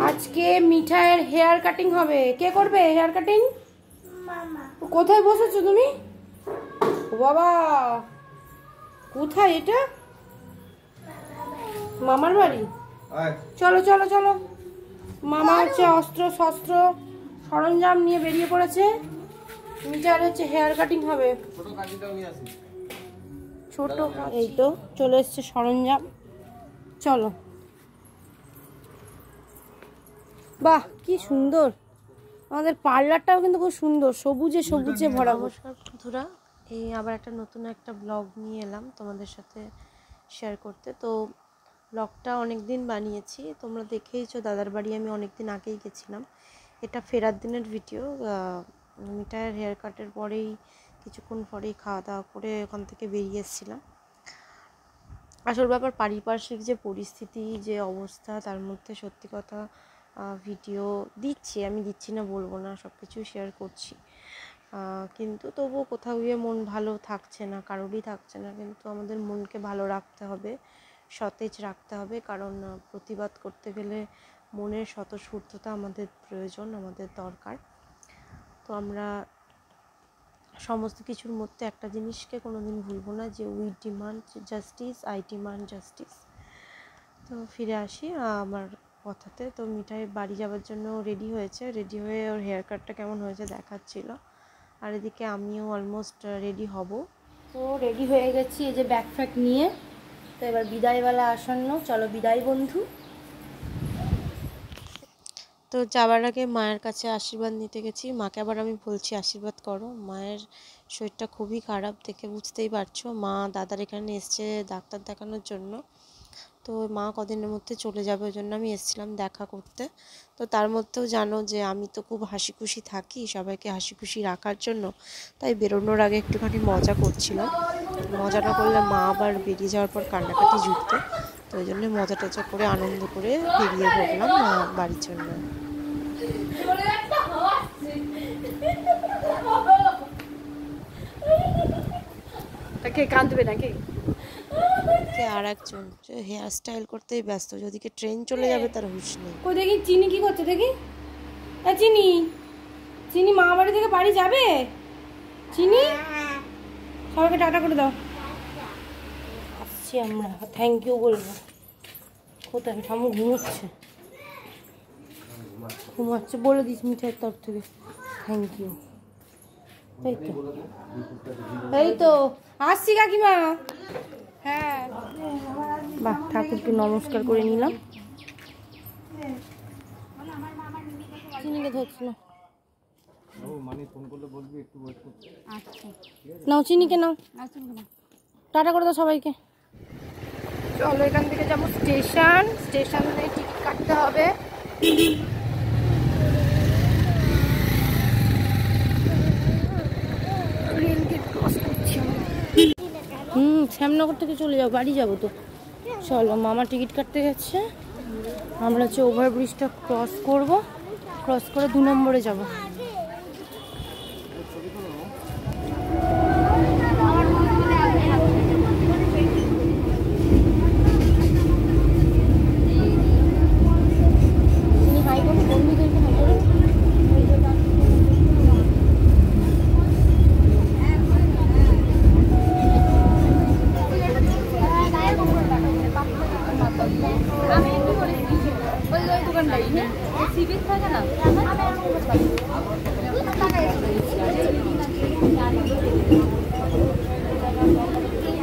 আজকে মিঠাইয়ের hair cutting হবে। কে করবে হেয়ার কাটিং? মামা। কোথায় বসেছো তুমি? ও বাবা, কোথায় এটা? মামার বাড়ি। চলো চলো চলো। মামা হচ্ছে অস্ত্র শস্ত্র সরঞ্জাম নিয়ে বেরিয়ে পড়েছে। মিঠাইয়ের হচ্ছে হেয়ার কাটিং হবে। ছোট এই তো চলে এসছে সরঞ্জাম। চলো। বাহ কি সুন্দর, আমাদের পার্লারটাও কিন্তু খুব সুন্দর, সবুজে সবুজে ভরা। নমস্কার বন্ধুরা, এই আবার একটা নতুন একটা ব্লগ নিয়ে এলাম তোমাদের সাথে শেয়ার করতে। তো ব্লগটা অনেক দিন বানিয়েছি, তোমরা দেখেইছো দাদার বাড়ি আমি অনেক দিন আগেই গেছিলাম। এটা ফেরার দিনের ভিডিও। মিঠাইয়ের হেয়ার কাটের পরেই কিছুক্ষণ পরেই খাওয়া দাওয়া করে ওখান থেকে বেরিয়ে এসেছিলাম। আসল ব্যাপার পারিপার্শ্বিক যে পরিস্থিতি, যে অবস্থা, তার মধ্যে সত্যি কথা ভিডিও দিচ্ছি, আমি দিচ্ছি না বলবো না, সব কিছু শেয়ার করছি, কিন্তু তবুও কোথাও গিয়ে মন ভালো থাকছে না, কারোরই থাকছে না। কিন্তু আমাদের মনকে ভালো রাখতে হবে, সতেজ রাখতে হবে, কারণ প্রতিবাদ করতে গেলে মনের স্বতঃস্ফূর্ততা আমাদের প্রয়োজন, আমাদের দরকার। তো আমরা সমস্ত কিছুর মধ্যে একটা জিনিসকে কোনোদিন ভুলবো না, যে we demand justice, I demand justice. তো ফিরে আসি আমার কথাতে। তো মিঠাই বাড়ি যাওয়ার জন্য রেডি হয়েছে, রেডি হয়ে ওর হেয়ার কাটটা কেমন হয়েছে দেখাচ্ছিল, আর এদিকে আমিও অলমোস্ট রেডি হব। তো রেডি হয়ে গেছি এই যে ব্যাগ ফ্যাগ নিয়ে। তো এবার বিদায়বেলা আসন্ন, চলো বিদায় বন্ধু। তো যাওয়ার আগে মায়ের কাছে আশীর্বাদ নিতে গেছি, মাকে আবার আমি বলছি আশীর্বাদ করো। মায়ের শরীরটা খুবই খারাপ, দেখে বুঝতেই পারছো। মা দাদার এখানে এসছে ডাক্তার দেখানোর জন্য, তো মা কদিনের মধ্যে চলে যাবে, ওই জন্য আমি এসেছিলাম দেখা করতে। তো তার মধ্যেও জানো যে আমি তো খুব হাসি খুশি থাকি, সবাইকে হাসি খুশি রাখার জন্য, তাই বেরোনোর আগে একটুখানি মজা করছিলাম। মজা না করলে মা আবার বেরিয়ে যাওয়ার পর কান্নাকাটি জুটতো, তো ওই জন্য মজা টজা করে আনন্দ করে বেরিয়ে পড়লাম বাড়ির জন্য। কাঁদবে নাকি? আর একজন হেয়ার স্টাইল করতেই ব্যস্ত, যদিকে ট্রেন চলে যাবে তার হুঁশ নেই। কই দেখি চিনি কি করছে দেখি। চিনি, চিনি মা বাড়ি থেকে বাড়ি যাবে? চিনি সবাইকে টাটা করে দাও। আসছি আমরা, থ্যাংক ইউ বলবো। কোথায় ঠামু ঘুমোচ্ছে, ঘুমাচ্ছে বলে দিস মিঠাইয়ের তরফ থেকে থ্যাংক ইউ। এই তো এই তো আসছি কাকিমা। হ্যাঁ বাহ, ঠাকুরকে নমস্কার করে নিলাম। চিনিকে ধরছিল নাও, চিনিকে নাও, টাটা করে দাও সবাইকে। চলো এখান থেকে যাবো স্টেশন, স্টেশন থেকে টিকিট কাটতে হবে। শ্যামনগর থেকে চলে যাবো, বাড়ি যাবো তো। চলো মামা টিকিট কাটতে গেছে, আমরা হচ্ছে ওভারব্রিজটা ক্রস করব, ক্রস করে 2 নম্বরে যাবো।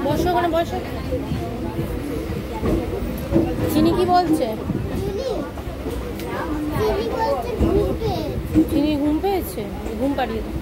বসো ওখানে বসো। চিনি কি বলছে? চিনি ঘুম পেয়েছে, ঘুম পাড়িয়ে দাও।